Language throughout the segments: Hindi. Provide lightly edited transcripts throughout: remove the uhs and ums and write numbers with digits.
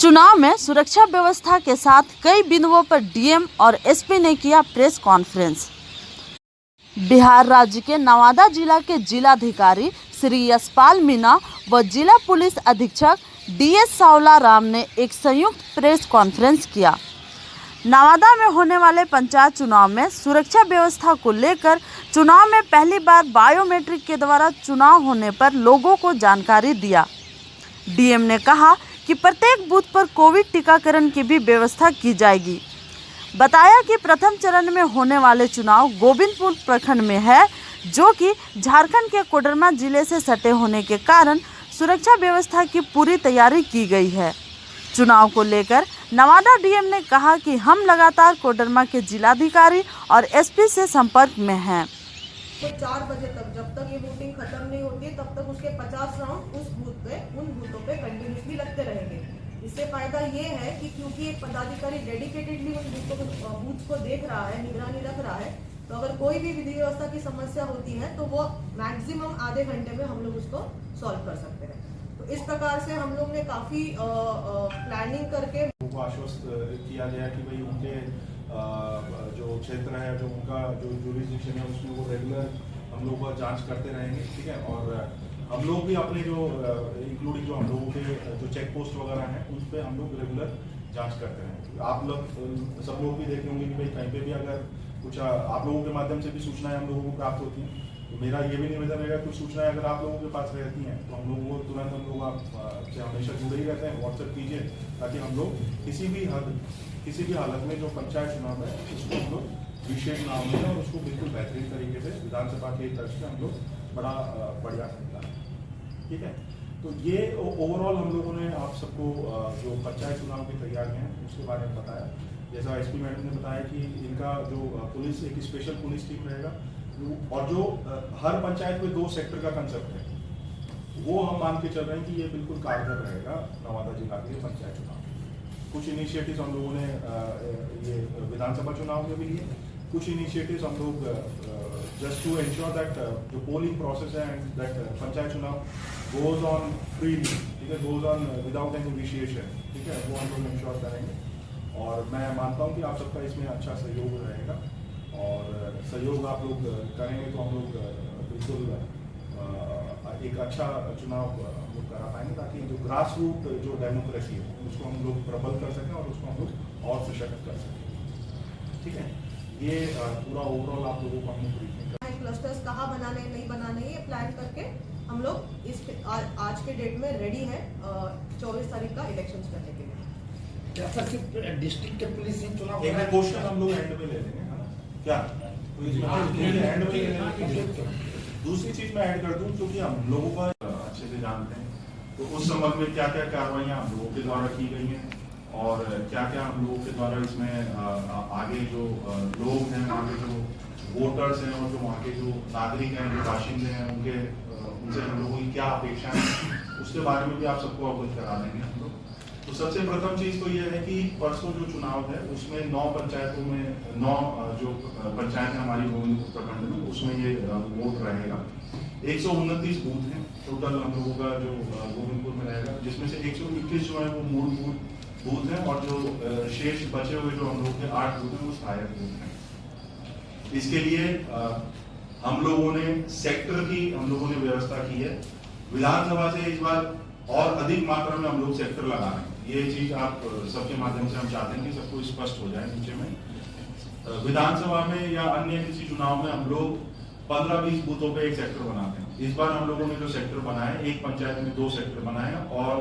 चुनाव में सुरक्षा व्यवस्था के साथ कई बिंदुओं पर डीएम और एसपी ने किया प्रेस कॉन्फ्रेंस। बिहार राज्य के नवादा जिला के जिलाधिकारी श्री यशपाल मीणा व जिला पुलिस अधीक्षक डीएस सावला राम ने एक संयुक्त प्रेस कॉन्फ्रेंस किया। नवादा में होने वाले पंचायत चुनाव में सुरक्षा व्यवस्था को लेकर चुनाव में पहली बार बायोमेट्रिक के द्वारा चुनाव होने पर लोगों को जानकारी दिया। डीएम ने कहा कि प्रत्येक बूथ पर कोविड टीकाकरण की भी व्यवस्था की जाएगी। बताया कि प्रथम चरण में होने वाले चुनाव गोविंदपुर प्रखंड में है, जो कि झारखंड के कोडरमा जिले से सटे होने के कारण सुरक्षा व्यवस्था की पूरी तैयारी की गई है। चुनाव को लेकर नवादा डीएम ने कहा कि हम लगातार कोडरमा के जिलाधिकारी और एसपी से संपर्क में हैं। तो 4 बजे तक जब तक ये वोटिंग खत्म नहीं होती तब तक उसके 50 राउंड उस बूथ पे उन बूथों पे कंटिन्यूसली लगते रहेंगे। इससे फायदा ये है कि क्योंकि एक पदाधिकारी डेडिकेटेडली उन बूथ को देख रहा है, निगरानी रख रहा है, तो अगर कोई भी विधि व्यवस्था की समस्या होती है तो वो मैक्सिमम आधे घंटे में हम लोग उसको सॉल्व कर सकते हैं। तो इस प्रकार से हम लोग ने काफी प्लानिंग करके आश्वस्त किया गया कि भाई उनके जो क्षेत्र है, जो उनका जो जुरिस्डिक्शन है, उसमें वो रेगुलर हम लोग जांच करते रहेंगे, ठीक है। और हम लोग भी अपने जो इंक्लूडिंग जो हम लोगों के जो चेक पोस्ट वगैरह हैं उस पर हम लोग रेगुलर जांच करते रहेंगे। आप लोग सब लोग भी देख होंगे कि भाई कहीं पे भी अगर कुछ आप लोगों के माध्यम से भी सूचनाएं हम लोगों को प्राप्त होती हैं, तो मेरा ये भी निवेदन रहेगा कुछ सूचनाएं अगर आप लोगों के पास रहती हैं तो हम लोगों को तुरंत हम लोग आपसे हमेशा जुड़े ही रहते हैं, व्हाट्सएप कीजिए, ताकि हम लोग किसी भी हालत में जो पंचायत चुनाव है उसको हम लोग विशेष ना होने और उसको बिल्कुल बेहतरीन तरीके से विधानसभा के तर्ज पे हम लोग बड़ा बढ़िया सकता है, ठीक है। तो ये ओवरऑल हम लोगों ने आप सबको जो पंचायत चुनाव की तैयारियां हैं उसके बारे में बताया। जैसा एसपी मैडम ने बताया कि इनका जो पुलिस एक स्पेशल पुलिस टीम रहेगा और जो हर पंचायत में 2 सेक्टर का कंसेप्ट है वो हम मान के चल रहे हैं कि ये बिल्कुल कारगर रहेगा नवादा जिला के पंचायत चुनाव। कुछ इनिशिएटिव्स हम लोगों ने ये विधानसभा चुनाव में भी लिए, कुछ इनिशिएटिव्स हम लोग जस्ट टू एंश्योर दैट जो पोलिंग प्रोसेस है एंड दैट पंचायत चुनाव गोज ऑन फ्रीली, ठीक है, गोज ऑन विदाउट एनी विशिएशन, ठीक है, वो हम लोग इंश्योर करेंगे। और मैं मानता हूँ कि आप सबका इसमें अच्छा सहयोग रहेगा और सहयोग आप लोग करेंगे तो हम लोग बिल्कुल एक अच्छा चुनाव हम लोग करा पाएंगे, ताकि जो ग्रास रूट जो डेमोक्रेसी है उसको हम लोग प्रबल कर सकें और उसको हम लोग और सशक्त कर सकें, ठीक है। ये पूरा ओवरऑल आप लोगों को हमने ब्रीफिंग क्लस्टर्स कहाँ बनाने नहीं बनाने ये प्लान करके हम लोग इस आज के डेट में रेडी है 24 तारीख का इलेक्शंस करने के लिए। क्या सर सिर्फ डिस्ट्रिक्ट के पुलिस ही चुनाव एक क्वेश्चन हम लोग एंड में ले लेंगे, है ना? क्या एंड में ले लेंगे। दूसरी चीज मैं ऐड कर दूं, क्योंकि हम लोगों का अच्छे से जानते हैं तो उस संबंध में क्या क्या कार्रवाइयां हम लोगों के द्वारा की गई हैं और क्या क्या हम लोगों के द्वारा इसमें आगे जो लोग हैं, वहाँ के जो वोटर्स हैं और जो वहाँ के जो नागरिक हैं, जो बाशिंदे हैं, उनसे हम लोगों की क्या अपेक्षा है, उसके बारे में भी आप सबको अवगत करा देंगे हम लोग। तो सबसे प्रथम चीज तो ये है कि परसों जो चुनाव है उसमें 9 पंचायतों में 9 जो पंचायत है हमारी गोविंदपुर प्रखंड में, उसमें ये वोट रहेगा। 129 बूथ हैं टोटल हम लोगों का जो गोविंदपुर में रहेगा, जिसमें से 121 जो है वो मूल बूथ हैं और जो शेष बचे हुए जो हम लोग के 8 बूथ हैं वो सहायक बूथ हैं। इसके लिए हम लोगों ने सेक्टर की हम लोगों ने व्यवस्था की है। विधानसभा से इस बार और अधिक मात्रा में हम लोग सेक्टर लगा रहे हैं। ये चीज आप सबके माध्यम से हम चाहते हैं कि सबको स्पष्ट हो जाए नीचे में। विधानसभा में या अन्य किसी चुनाव में हम लोग 15-20 बूथों पे एक सेक्टर बनाते हैं। इस बार हम लोगों ने जो सेक्टर बनाए, एक पंचायत में 2 सेक्टर बनाए और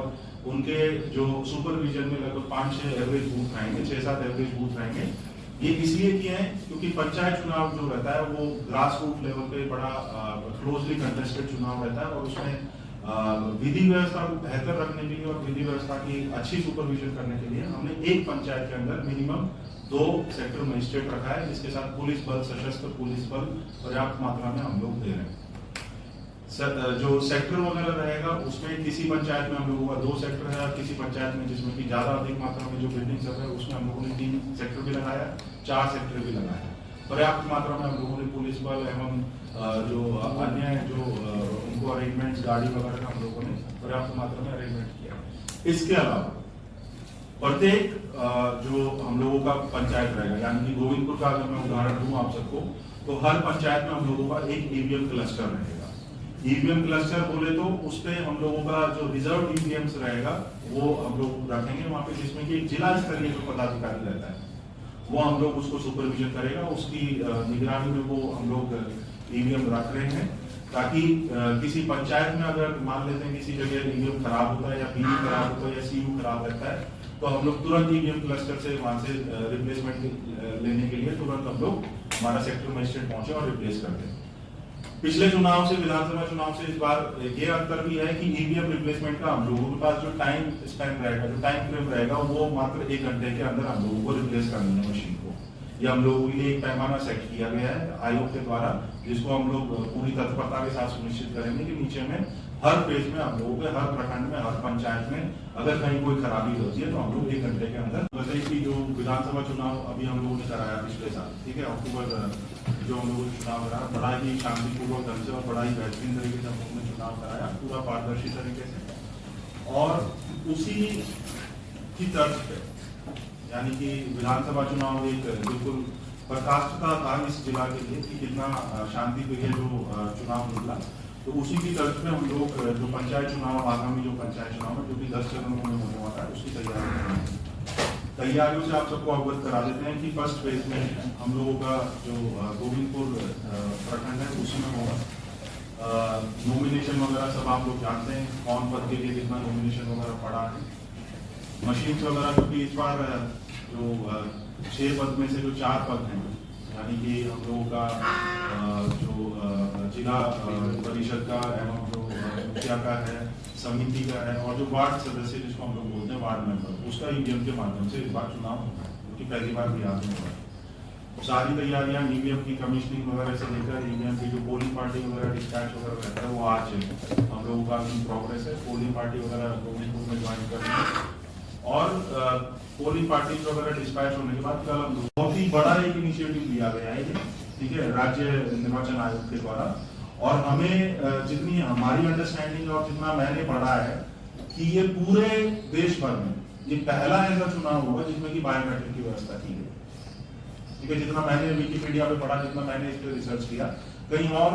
उनके जो सुपरविजन में लगभग 5-6 एवरेज बूथ रहेंगे, 6-7 एवरेज बूथ रहेंगे। ये इसलिए किए हैं क्योंकि पंचायत चुनाव जो रहता है वो ग्रास रूट लेवल पे बड़ा क्लोजली कंटेस्टेड चुनाव रहता है और उसमें विधि व्यवस्था को बेहतर रखने के लिए और विधि व्यवस्था की अच्छी सुपरविजन करने के लिए हमने एक पंचायत के अंदर मिनिमम 2 सेक्टर मजिस्ट्रेट रखा है, जिसके साथ पुलिस बल, सशस्त्र पुलिस बल पर्याप्त मात्रा में हम लोग दे रहे हैं। जो सेक्टर वगैरह रहेगा उसमें किसी पंचायत में हम लोगों का 2 सेक्टर है, किसी पंचायत में जिसमें कि ज्यादा अधिक मात्रा में जो बिल्डिंग सब है उसमें हम लोगों ने 3 सेक्टर भी लगाया, 4 सेक्टर भी लगाया। पर्याप्त मात्रा में हम लोगों ने पुलिस बल एवं जो अन्य जो उनको अरेंजमेंट्स गाड़ी वगैरह का हम लोगों ने पर्याप्त मात्रा में अरेंजमेंट किया। इसके अलावा प्रत्येक जो हम लोगों का पंचायत रहेगा, यानी कि गोविंदपुर का अगर मैं उदाहरण दूं आप सबको, तो हर पंचायत में हम लोगों का एक ईवीएम क्लस्टर रहेगा। ईवीएम क्लस्टर बोले तो उस पे हम लोगों का जो रिजर्व ईवीएम्स रहेगा वो हम लोग रखेंगे वहां पे, जिसमें कि एक जिला स्तरीय जो पदाधिकारी रहता है वो हम लोग उसको सुपरविजन करेगा, उसकी निगरानी में वो हम लोग ईवीएम रख रहे हैं, ताकि किसी पंचायत में अगर मान लेते हैं किसी जगह ईवीएम खराब होता है या बीई खराब होता है या सीयू खराब रहता है, तो हम लोग तुरंत ईवीएम क्लस्टर से वहां से रिप्लेसमेंट लेने के लिए तुरंत हम लोग हमारा सेक्टर मजिस्ट्रेट पहुंचे और रिप्लेस कर दें। पिछले चुनाव से, विधानसभा चुनाव से इस बार ये अंतर भी है कि ईवीएम रिप्लेसमेंट का हम लोगों के पास जो टाइम स्पेन रहेगा, जो टाइम फ्रेम रहेगा, वो मात्र 1 घंटे के अंदर हम लोगों को रिप्लेस करनी है मशीन को। ये हम लोगों के लिए एक पैमाना सेट किया गया है आयोग के द्वारा, जिसको हम लोग पूरी तत्परता के साथ सुनिश्चित करेंगे कि नीचे में हर फेज में हम लोगों के हर प्रखंड में, हर पंचायत में अगर कहीं कोई खराबी होती है तो हम लोग 1 घंटे के अंदर। वैसे कि जो विधानसभा चुनाव अभी हम लोगों ने कराया पिछले साल, ठीक है, अक्टूबर जो हम लोगों ने चुनाव कराया, बड़ा ही शांतिपूर्वक ढंग से और बड़ा ही बेहतरीन तरीके से हम लोगों ने चुनाव कराया, पूरा पारदर्शी तरीके से। और उसी की तर्ज पे, यानी कि विधानसभा चुनाव एक बिल्कुल प्रकाष्ठता था इस जिला के लिए कि कितना शांति प्रिय जो चुनाव निकला, तो उसी की तर्ज पे हम लोग जो पंचायत चुनाव, आगामी जो पंचायत चुनाव है जो कि 10 चरणों में होने वाला है, उसकी तैयारियों से आप सबको अवगत करा देते हैं कि फर्स्ट फेज में हम लोगों का जो गोविंदपुर प्रखंड है उसमें होगा नॉमिनेशन वगैरह सब आप लोग जानते हैं, कौन पद के लिए कितना नॉमिनेशन वगैरह पड़ा है, मशीन वगैरह, क्योंकि इस बार जो 6 पद में से जो 4 पद हैं, यानी कि हम लोगों का जो जिला परिषद का एवं जो मुखिया का है, समिति का है, और जो वार्ड सदस्य जिसको हम लोग बोलते हैं वार्ड मेंबर, उसका ईवीएम के माध्यम से इस बार चुनाव होगा, क्योंकि पहली बार बिहार में हुआ है। सारी तैयारियां ईवीएम की कमीशनिंग वगैरह से लेकर ईवीएम की जो पोलिंग पार्टी वगैरह डिस्पैच वगैरह रहता है वो आज हम लोगों का इन प्रोग्रेस है। पोलिंग पार्टी वगैरह गोविंदपुर में ज्वाइन करेंगे और पोलिंग पार्टी वगैरह डिस्पैच होने के बाद कल बहुत ही बड़ा एक इनिशिएटिव लिया गया है, ठीक है, राज्य निर्वाचन आयोग के द्वारा। और हमें जितनी हमारी अंडरस्टैंडिंग और जितना मैंने पढ़ा है कि ये पूरे देश भर में ये पहला ऐसा चुनाव होगा जिसमें कि बायोमेट्रिक की व्यवस्था की गई, ठीक है। जितना मैंने विकिपीडिया पे पढ़ा, जितना मैंने इस पर रिसर्च किया, कहीं और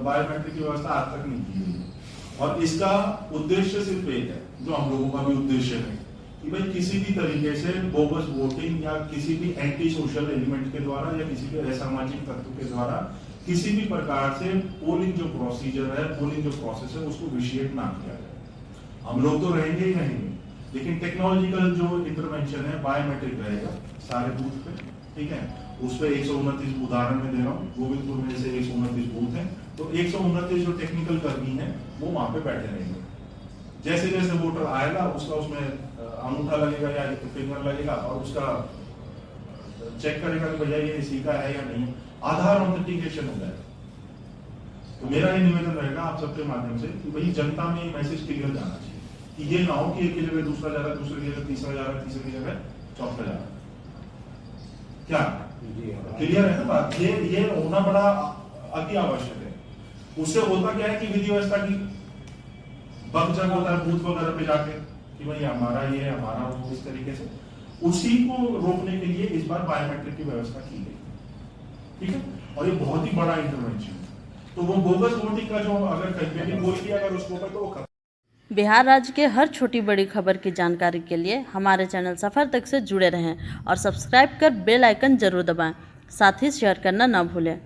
बायोमेट्रिक की व्यवस्था आज तक नहीं की गई। और इसका उद्देश्य सिर्फ एक है, जो हम लोगों का भी उद्देश्य है, कि भाई किसी भी तरीके से बोगस वोटिंग या किसी भी एंटी सोशल एलिमेंट के द्वारा या किसी भी असामाजिक तत्व के द्वारा किसी भी प्रकार से पोलिंग जो प्रोसीजर है, पोलिंग जो प्रोसेस है, उसको विशिएट ना किया जाए। हम लोग तो रहेंगे ही रहेंगे, लेकिन टेक्नोलॉजिकल जो इंटरवेंशन है बायोमेट्रिक रहेगा सारे बूथ पे, ठीक है। उस पर 129 उदाहरण में दे रहा हूँ, गोविंदपुर में जैसे 129 बूथ है, तो 129 जो टेक्निकल कर्मी है वो वहां पे बैठे रहेंगे। जैसे जैसे वोटर आएगा उसका उसमें अंगूठा लगेगा या फिंगर लगेगा और उसका चेक करेगा कि भैया ये इसी का है या नहीं, आधार ऑथेंटिकेशन हो जाएगा। तो मेरा ये निवेदन रहेगा आप सबके माध्यम से कि भाई जनता में ये मैसेज क्लियर जाना चाहिए कि ये ना हो कि एक की जगह दूसरा जा रहा है, दूसरे की जगह तीसरा जा रहा है, तीसरे की जगह चौथा जा रहा है। क्या क्लियर है ना बात? ये होना बड़ा अति आवश्यक है। उससे होता क्या है कि विधि व्यवस्था की बकझक होता है बूथ वगैरह पे जाके कि भाई हमारा ये है, हमारा वो, इस तरीके से उसी को रोकने के लिए इस बार बायोमेट्रिक की व्यवस्था की गई, ठीक है। और ये बहुत ही बड़ा इंटरवेंशन है। तो वो बोगस वोटिंग का जो अगर कहीं पे भी कोई भी अगर उसको तो वो बिहार राज्य के हर छोटी बड़ी खबर की जानकारी के लिए हमारे चैनल सफर तक से जुड़े रहें और सब्सक्राइब कर बेल आइकन जरूर दबाएं, साथ ही शेयर करना ना भूलें।